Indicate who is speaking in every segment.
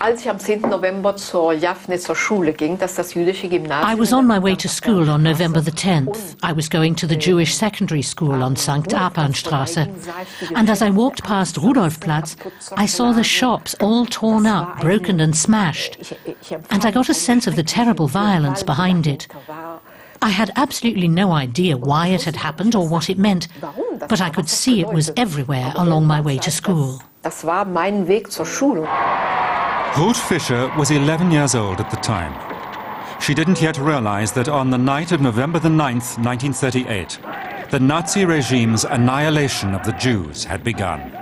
Speaker 1: I was on my way to school on November the 10th. I was going to the Jewish secondary school on St. Apanstrasse. And as I walked past Rudolfplatz, I saw the shops all torn up, broken and smashed. And I got a sense of the terrible violence behind it. I had absolutely no idea why it had happened or what it meant, but I could see it was everywhere along my way to school.
Speaker 2: Ruth Fischer was 11 years old at the time. She didn't yet realize that on the night of November the 9th, 1938, the Nazi regime's annihilation of the Jews had begun.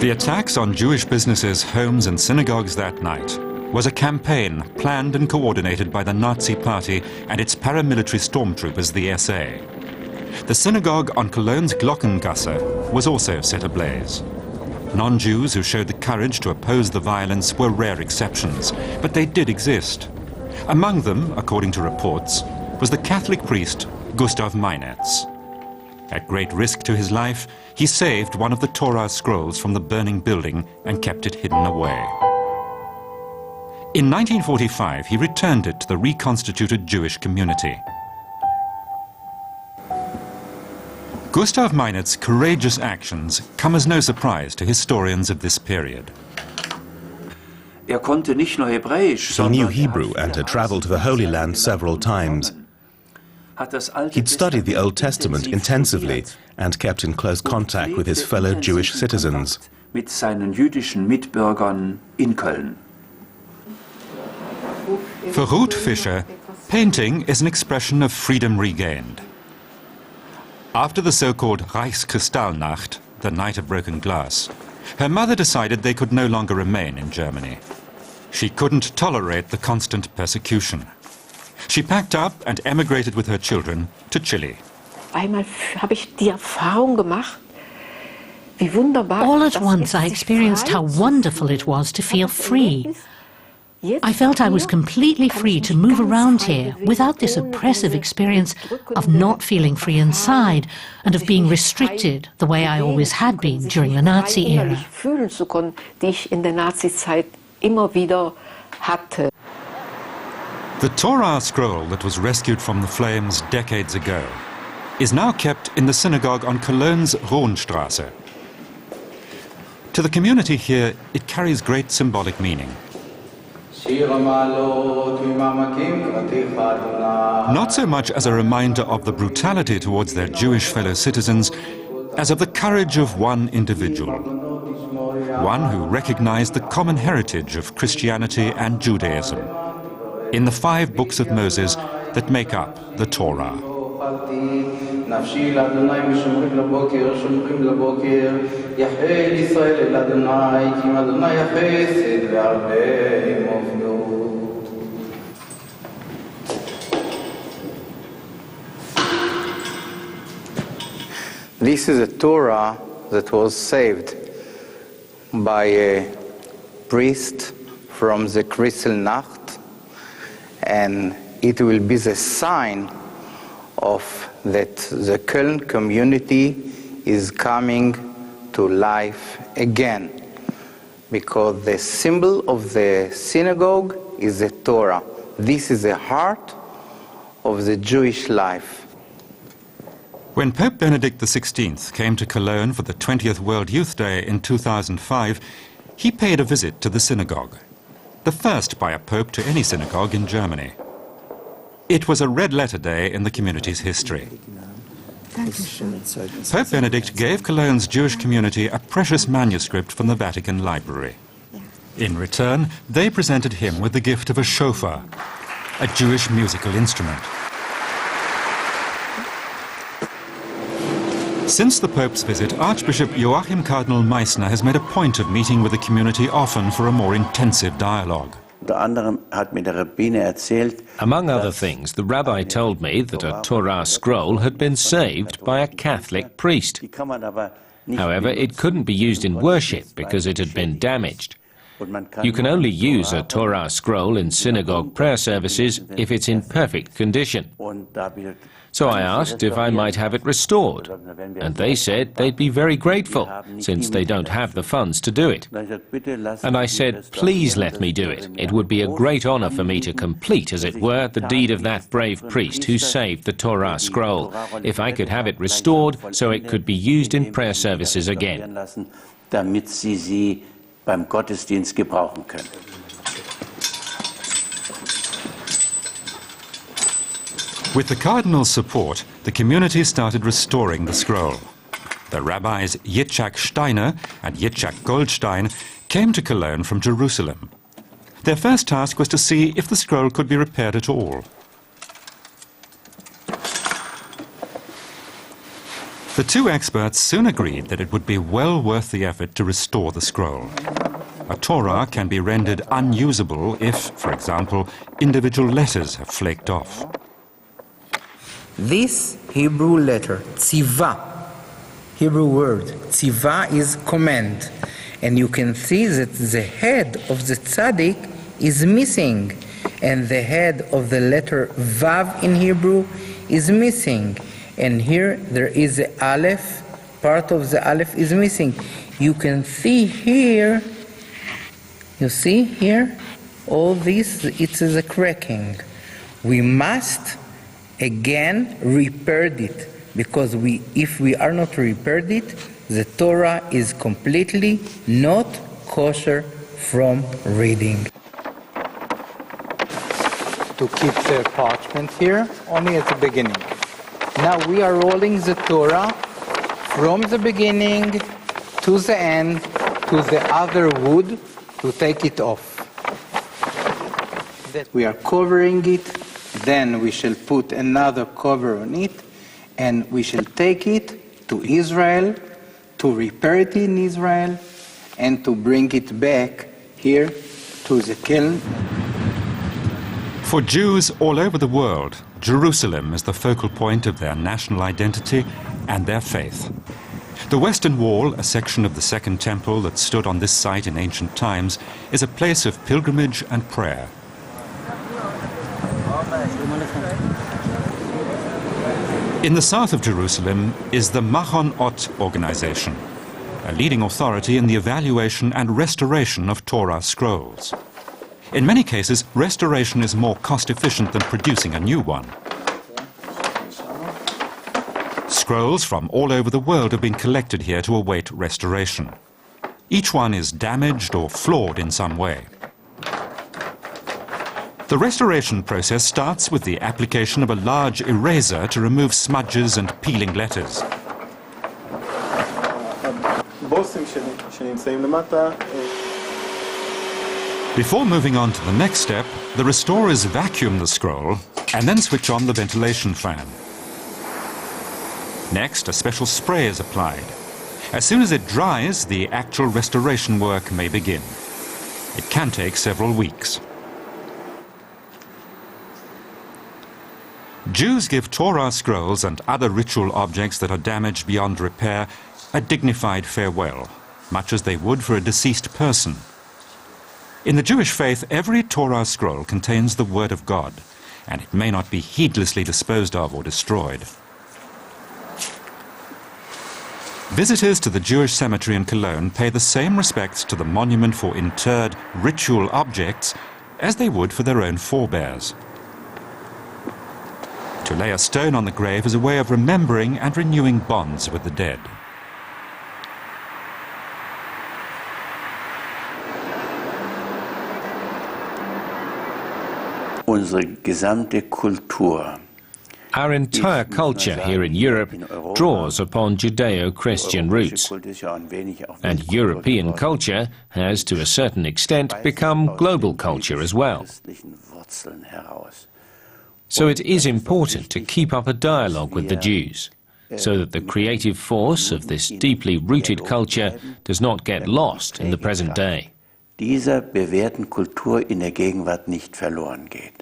Speaker 2: The attacks on Jewish businesses, homes and synagogues that night was a campaign planned and coordinated by the Nazi Party and its paramilitary stormtroopers, the SA. The synagogue on Cologne's Glockengasse was also set ablaze. Non-Jews who showed the courage to oppose the violence were rare exceptions, but they did exist. Among them, according to reports, was the Catholic priest Gustav Meinetz. At great risk to his life, he saved one of the Torah scrolls from the burning building and kept it hidden away. In 1945, he returned it to the reconstituted Jewish community. Gustav Meinetz's courageous actions come as no surprise to historians of this period.
Speaker 3: He
Speaker 4: knew Hebrew and had traveled to the Holy Land several times. He'd studied the Old Testament intensively and kept in close contact with his fellow Jewish citizens.
Speaker 3: Mit seinen jüdischen Mitbürgern in Köln.
Speaker 2: For Ruth Fischer, painting is an expression of freedom regained. After the so-called Kristallnacht, the night of broken glass, her mother decided they could no longer remain in Germany. She couldn't tolerate the constant persecution. She packed up and emigrated with her children to Chile.
Speaker 1: All at once I experienced how wonderful it was to feel free. I felt I was completely free to move around here without this oppressive experience of not feeling free inside and of being restricted the way I always had been during the Nazi era.
Speaker 2: The Torah scroll that was rescued from the flames decades ago is now kept in the synagogue on Cologne's Rundstrasse. To the community here, it carries great symbolic meaning. Not so much as a reminder of the brutality towards their Jewish fellow citizens, as of the courage of one individual. One who recognized the common heritage of Christianity and Judaism in the 5 books of Moses that make up the Torah.
Speaker 5: This is a Torah that was saved by a priest from the Kristallnacht, and it will be the sign of that the Cologne community is coming to life again, because the symbol of the synagogue is the Torah. This is the heart of the Jewish life.
Speaker 2: When Pope Benedict XVI came to Cologne for the 20th World Youth Day in 2005, he paid a visit to the synagogue, the first by a pope to any synagogue in Germany. It was a red-letter day in the community's history. Pope Benedict gave Cologne's Jewish community a precious manuscript from the Vatican Library. In return, they presented him with the gift of a shofar, a Jewish musical instrument. Since the Pope's visit, Archbishop Joachim Cardinal Meissner has made a point of meeting with the community often for a more intensive dialogue.
Speaker 6: Among other things, the rabbi told me that a Torah scroll had been saved by a Catholic priest. However, it couldn't be used in worship because it had been damaged. You can only use a Torah scroll in synagogue prayer services if it's in perfect condition. So I asked if I might have it restored, and they said they'd be very grateful, since they don't have the funds to do it. And I said, please let me do it. It would be a great honor for me to complete, as it were, the deed of that brave priest who saved the Torah scroll, if I could have it restored so it could be used in prayer services again.
Speaker 3: Damit sie beim Gottesdienst gebrauchen können.
Speaker 2: With the cardinal's support, the community started restoring the scroll. The rabbis Yitzhak Steiner and Yitzhak Goldstein came to Cologne from Jerusalem. Their first task was to see if the scroll could be repaired at all. The two experts soon agreed that it would be well worth the effort to restore the scroll. A Torah can be rendered unusable if, for example, individual letters have flaked off.
Speaker 5: This Hebrew letter, tziva, Hebrew word, tziva is command. And you can see that the head of the tzaddik is missing. And the head of the letter vav in Hebrew is missing. And here there is the aleph, part of the aleph is missing. You can see here, you see here, all this, it is a cracking. We must again repair it, because if we are not repaired it, the Torah is completely not kosher from reading. To keep the parchment here, only at the beginning. Now we are rolling the Torah from the beginning to the end to the other wood to take it off. That we are covering it, then we shall put another cover on it, and we shall take it to Israel to repair it in Israel and to bring it back here to the kiln.
Speaker 2: For Jews all over the world, Jerusalem is the focal point of their national identity and their faith. The Western Wall, a section of the Second Temple that stood on this site in ancient times, is a place of pilgrimage and prayer. In the south of Jerusalem is the Machon Ot organization, a leading authority in the evaluation and restoration of Torah scrolls. In many cases, restoration is more cost-efficient than producing a new one. Scrolls from all over the world have been collected here to await restoration. Each one is damaged or flawed in some way. The restoration process starts with the application of a large eraser to remove smudges and peeling letters. Before moving on to the next step, the restorers vacuum the scroll and then switch on the ventilation fan. Next, a special spray is applied. As soon as it dries, the actual restoration work may begin. It can take several weeks. Jews give Torah scrolls and other ritual objects that are damaged beyond repair a dignified farewell, much as they would for a deceased person. In the Jewish faith, every Torah scroll contains the Word of God, and it may not be heedlessly disposed of or destroyed. Visitors to the Jewish cemetery in Cologne pay the same respects to the monument for interred ritual objects as they would for their own forebears. To lay a stone on the grave is a way of remembering and renewing bonds with the dead.
Speaker 6: Our entire culture here in Europe draws upon Judeo-Christian roots, and European culture has, to a certain extent, become global culture as well. So it is important to keep up a dialogue with the Jews, so that the creative force of this deeply rooted culture does not get lost in the present day.
Speaker 3: dieser bewährten Kultur in der Gegenwart nicht verloren geht.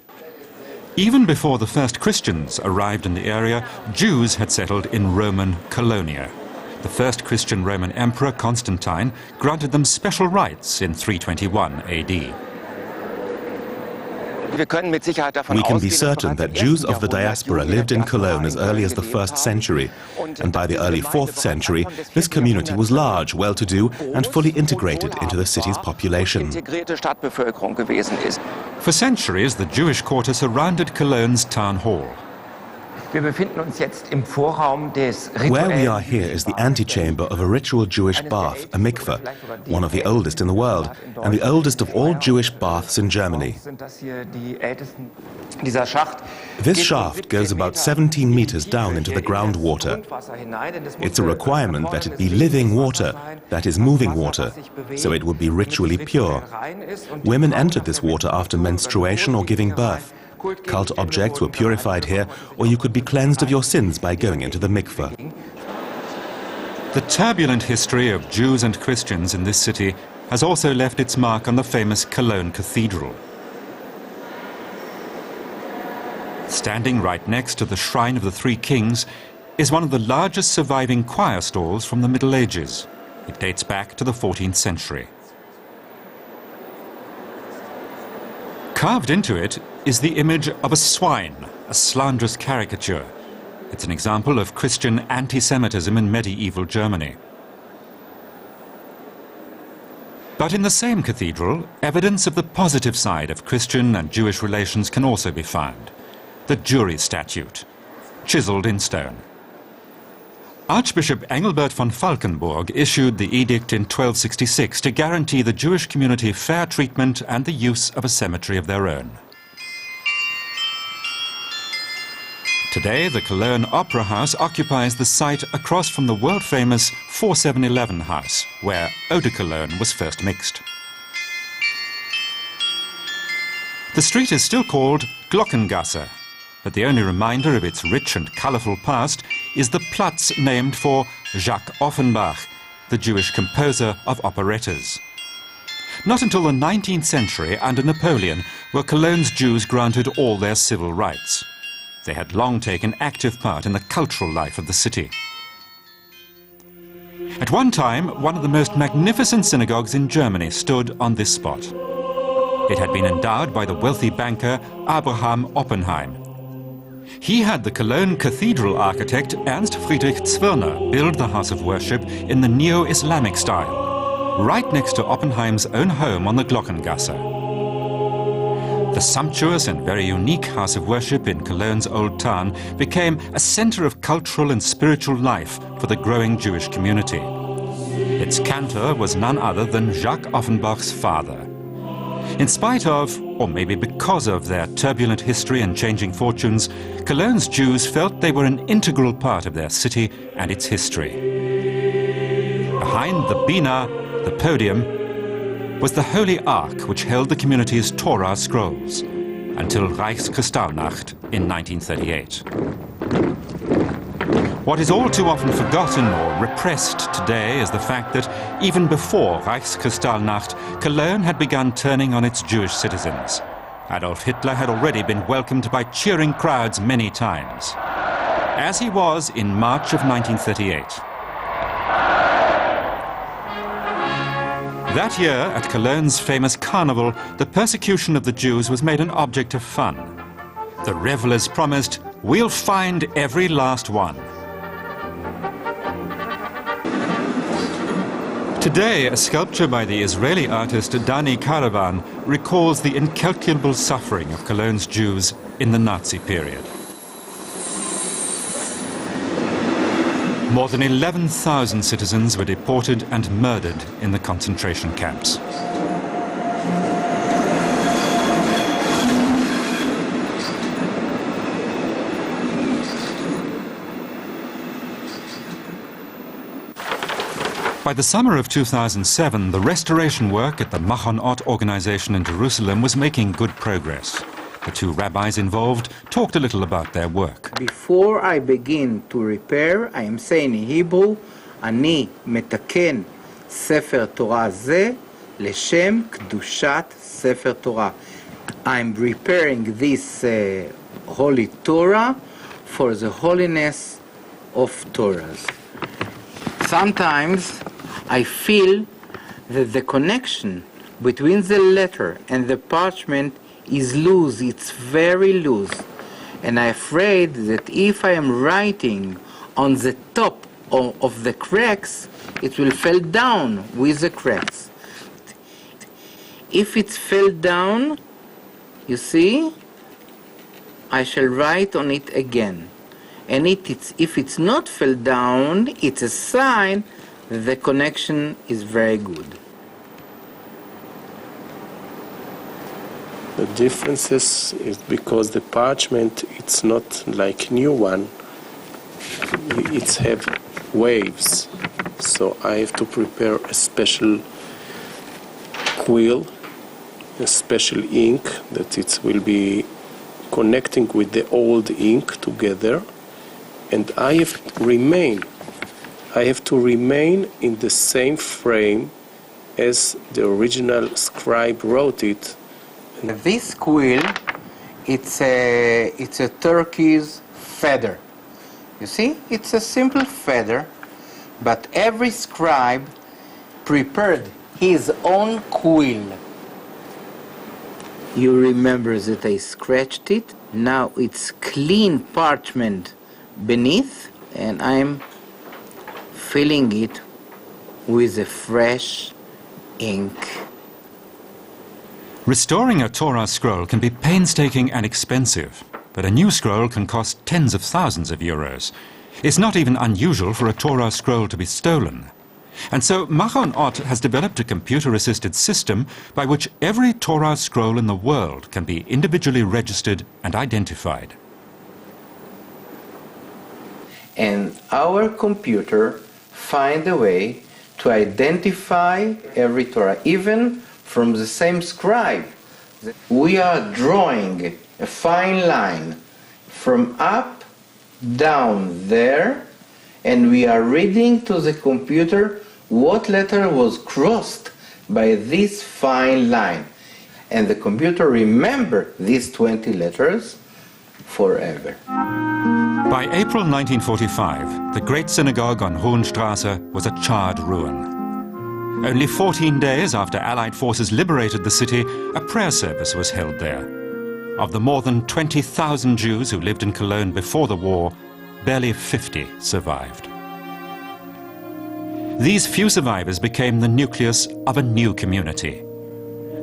Speaker 2: Even before the first Christians arrived in the area, Jews had settled in Roman Colonia. The first Christian Roman emperor, Constantine, granted them special rights in 321 AD.
Speaker 4: We can be certain that Jews of the diaspora lived in Cologne as early as the 1st century, and by the early 4th century, this community was large, well-to-do, and fully integrated into the city's population.
Speaker 2: For centuries, the Jewish quarter surrounded Cologne's town hall.
Speaker 4: Where we are here is the antechamber of a ritual Jewish bath, a mikveh, one of the oldest in the world, and the oldest of all Jewish baths in Germany. This shaft goes about 17 meters down into the groundwater. It's a requirement that it be living water, that is moving water, so it would be ritually pure. Women entered this water after menstruation or giving birth. Cult objects were purified here, or you could be cleansed of your sins by going into the mikveh.
Speaker 2: The turbulent history of Jews and Christians in this city has also left its mark on the famous Cologne Cathedral. Standing right next to the Shrine of the Three Kings is one of the largest surviving choir stalls from the Middle Ages. It dates back to the 14th century. Carved into it is the image of a swine, a slanderous caricature. It's an example of Christian anti-Semitism in medieval Germany. But in the same cathedral, evidence of the positive side of Christian and Jewish relations can also be found. The jury statute, chiseled in stone. Archbishop Engelbert von Falkenburg issued the edict in 1266 to guarantee the Jewish community fair treatment and the use of a cemetery of their own. Today, the Cologne Opera House occupies the site across from the world-famous 4711 house, where Eau de Cologne was first mixed. The street is still called Glockengasse, but the only reminder of its rich and colourful past is the Platz named for Jacques Offenbach, the Jewish composer of operettas. Not until the 19th century, under Napoleon, were Cologne's Jews granted all their civil rights. They had long taken active part in the cultural life of the city. At one time, one of the most magnificent synagogues in Germany stood on this spot. It had been endowed by the wealthy banker Abraham Oppenheim. He had the Cologne cathedral architect Ernst Friedrich Zwirner build the house of worship in the neo-Islamic style, right next to Oppenheim's own home on the Glockengasse. The sumptuous and very unique house of worship in Cologne's old town became a center of cultural and spiritual life for the growing Jewish community. Its cantor was none other than Jacques Offenbach's father. In spite of, or maybe because of, their turbulent history and changing fortunes, Cologne's Jews felt they were an integral part of their city and its history. Behind the Bina, the podium, was the Holy Ark which held the community's Torah scrolls, until Kristallnacht in 1938. What is all too often forgotten or repressed today is the fact that even before Kristallnacht, Cologne had begun turning on its Jewish citizens. Adolf Hitler had already been welcomed by cheering crowds many times, as he was in March of 1938. That year, at Cologne's famous carnival, the persecution of the Jews was made an object of fun. The revelers promised, "We'll find every last one." Today, a sculpture by the Israeli artist Dani Karavan recalls the incalculable suffering of Cologne's Jews in the Nazi period. More than 11,000 citizens were deported and murdered in the concentration camps. By the summer of 2007, the restoration work at the Machon Ot organization in Jerusalem was making good progress. The two rabbis involved talked a little about their work.
Speaker 5: Before I begin to repair, I am saying in Hebrew, אני מתקן ספר תורה זה Leshem Kedushat Sefer Torah. I'm preparing this holy Torah for the holiness of Torahs. Sometimes I feel that the connection between the letter and the parchment is loose, it's very loose. And I'm afraid that if I am writing on the top of the cracks, it will fall down with the cracks. If it fell down, you see, I shall write on it again. And if it's not fell down, it's a sign that the connection is very good.
Speaker 7: The differences is because the parchment, it's not like new one. It's have waves. So I have to prepare a special quill, a special ink that it will be connecting with the old ink together. And I have to remain in the same frame as the original scribe wrote it.
Speaker 5: This quill, it's a turkey's feather. You see, it's a simple feather, but every scribe prepared his own quill. You remember that I scratched it. Now it's clean parchment beneath, and I'm filling it with a fresh ink.
Speaker 2: Restoring a Torah scroll can be painstaking and expensive, but a new scroll can cost tens of thousands of euros. It's not even unusual for a Torah scroll to be stolen. And so Machon Ott has developed a computer-assisted system by which every Torah scroll in the world can be individually registered and identified.
Speaker 5: And our computer finds a way to identify every Torah, even from the same scribe. We are drawing a fine line from up, down there, and we are reading to the computer what letter was crossed by this fine line. And the computer remembers these 20 letters forever.
Speaker 2: By April 1945, the Great Synagogue on Hohenstrasse was a charred ruin. Only 14 days after Allied forces liberated the city, a prayer service was held there. Of the more than 20,000 Jews who lived in Cologne before the war, barely 50 survived. These few survivors became the nucleus of a new community.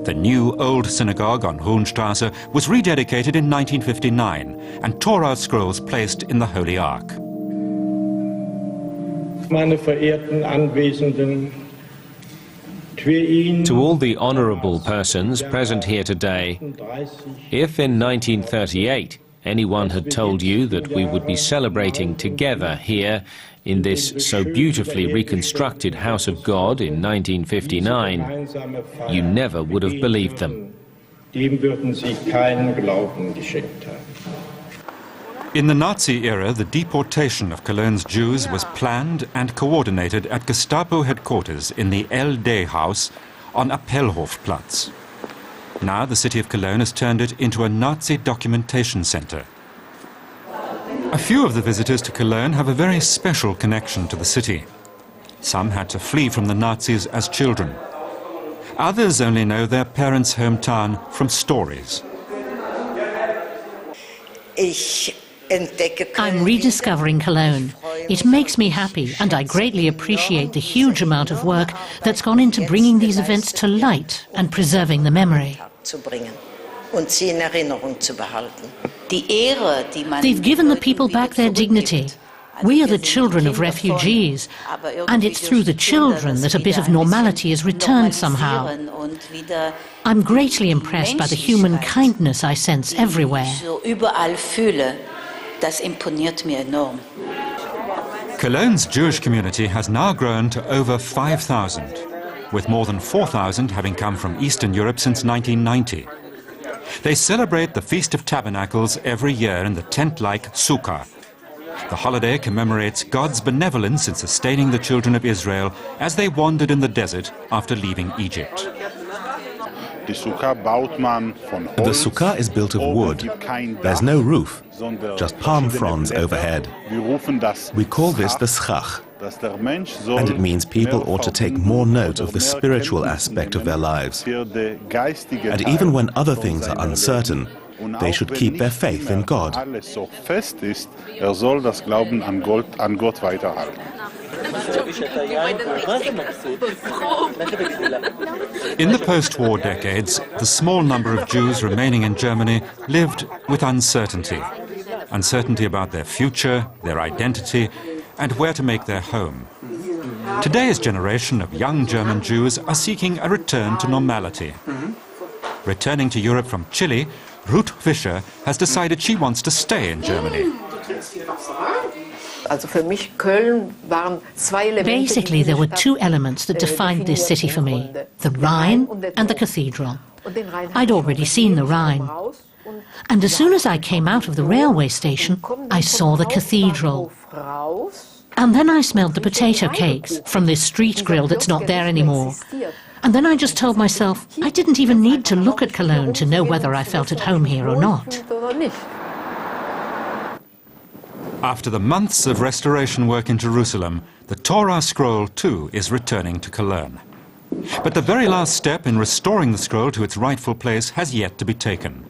Speaker 2: The new Old Synagogue on Hohenstrasse was rededicated in 1959 and Torah scrolls placed in the Holy Ark.
Speaker 8: Meine verehrten Anwesenden,
Speaker 6: to all the honourable persons present here today, if in 1938 anyone had told you that we would be celebrating together here in this so beautifully reconstructed House of God in 1959, you never would have believed them.
Speaker 2: In the Nazi era, the deportation of Cologne's Jews was planned and coordinated at Gestapo headquarters in the LD House on Appellhofplatz. Now the city of Cologne has turned it into a Nazi documentation center. A few of the visitors to Cologne have a very special connection to the city. Some had to flee from the Nazis as children. Others only know their parents' hometown from stories.
Speaker 1: I'm rediscovering Cologne. It makes me happy, and I greatly appreciate the huge amount of work that's gone into bringing these events to light and preserving the memory. They've given the people back their dignity. We are the children of refugees, and it's through the children that a bit of normality is returned somehow. I'm greatly impressed by the human kindness I sense everywhere.
Speaker 2: Cologne's Jewish community has now grown to over 5,000, with more than 4,000 having come from Eastern Europe since 1990. They celebrate the Feast of Tabernacles every year in the tent-like Sukkah. The holiday commemorates God's benevolence in sustaining the children of Israel as they wandered in the desert after leaving Egypt.
Speaker 4: The sukkah is built of wood. There's no roof, just palm fronds overhead. We call this the schach, and it means people ought to take more note of the spiritual aspect of their lives. And even when other things are uncertain, they should keep their faith in God.
Speaker 2: In the post-war decades, the small number of Jews remaining in Germany lived with uncertainty. Uncertainty about their future, their identity, and where to make their home. Today's generation of young German Jews are seeking a return to normality. Returning to Europe from Chile, Ruth Fischer has decided she wants to stay in Germany.
Speaker 1: Basically, there were two elements that defined this city for me, the Rhine and the cathedral. I'd already seen the Rhine. And as soon as I came out of the railway station, I saw the cathedral. And then I smelled the potato cakes from this street grill that's not there anymore. And then I just told myself I didn't even need to look at Cologne to know whether I felt at home here or not.
Speaker 2: After the months of restoration work in Jerusalem, the Torah scroll too is returning to Cologne. But the very last step in restoring the scroll to its rightful place has yet to be taken.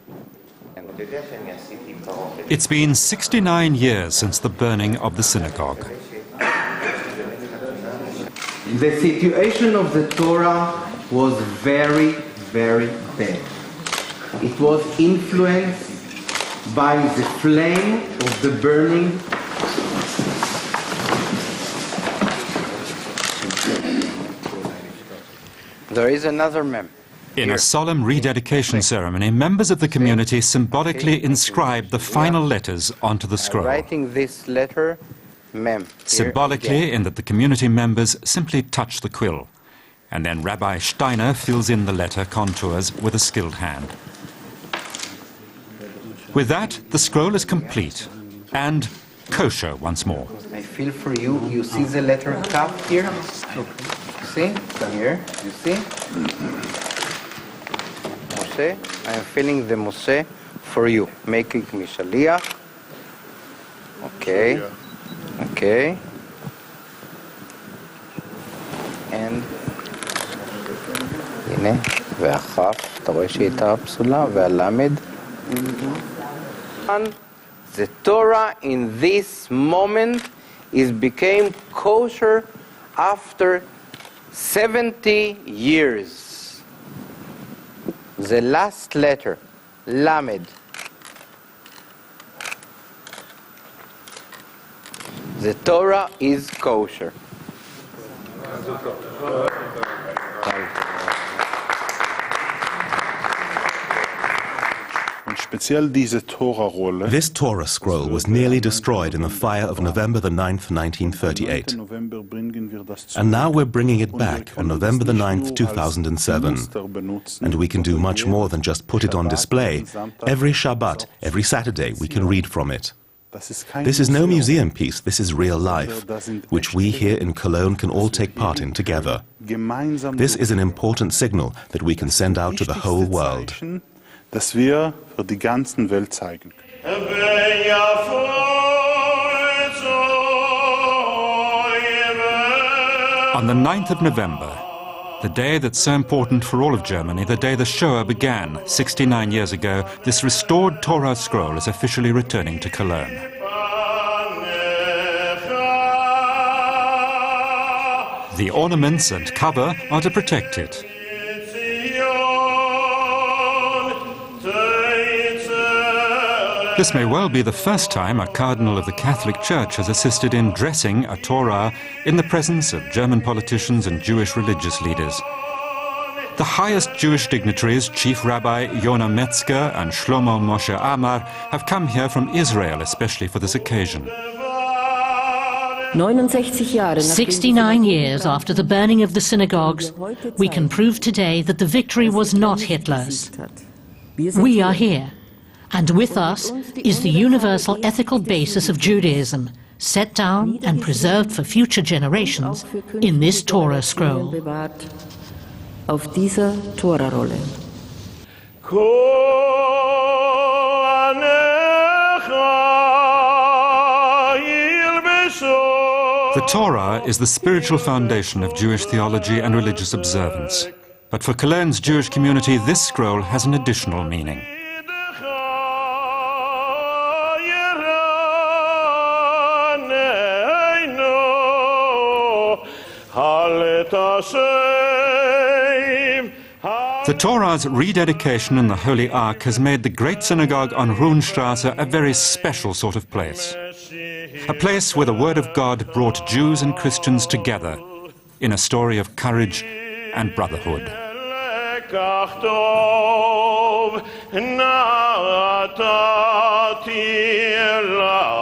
Speaker 2: It's been 69 years since the burning of the synagogue.
Speaker 5: The situation of the Torah was very, very bad. It was influenced by the flame of the burning. There is another mem.
Speaker 2: In a solemn rededication ceremony, members of the community symbolically inscribed the final letters onto the scroll.
Speaker 5: Writing this letter, mem.
Speaker 2: Symbolically, in that the community members simply touch the quill, and then Rabbi Steiner fills in the letter contours with a skilled hand. With that, the scroll is complete and kosher once more.
Speaker 5: I feel for you. You see the letter Kaf here? See? Here, you see? Moshe, I am feeling the Moshe for you, making me Shaliach. Okay. Okay. And הנה, והכף, אתה רואה שהיא הייתה פסולה, והלמד. The Torah in this moment became kosher after 70 years. The last letter, Lamed. The Torah is kosher.
Speaker 4: This Torah scroll was nearly destroyed in the fire of November the 9th, 1938. And now we're bringing it back on November the 9th, 2007. And we can do much more than just put it on display. Every Shabbat, every Saturday, we can read from it. This is no museum piece, this is real life, which we here in Cologne can all take part in together. This is an important signal that we can send out to the whole world.
Speaker 9: Das wir für die ganze Welt zeigen.
Speaker 2: On the 9th of November, the day that's so important for all of Germany, the day the Shoah began 69 years ago, this restored Torah scroll is officially returning to Cologne. The ornaments and cover are to protect it. This may well be the first time a cardinal of the Catholic Church has assisted in dressing a Torah in the presence of German politicians and Jewish religious leaders. The highest Jewish dignitaries, Chief Rabbi Yonah Metzger and Shlomo Moshe Amar, have come here from Israel especially for this occasion.
Speaker 1: 69 years after the burning of the synagogues, we can prove today that the victory was not Hitler's. We are here. And with us is the universal ethical basis of Judaism, set down and preserved for future generations in this Torah scroll.
Speaker 10: Auf dieser Torahrolle.
Speaker 2: The Torah is the spiritual foundation of Jewish theology and religious observance. But for Cologne's Jewish community, this scroll has an additional meaning. The Torah's rededication in the Holy Ark has made the great synagogue on Ruhnstrasse a very special sort of place. A place where the Word of God brought Jews and Christians together in a story of courage and brotherhood.
Speaker 10: נתתי לך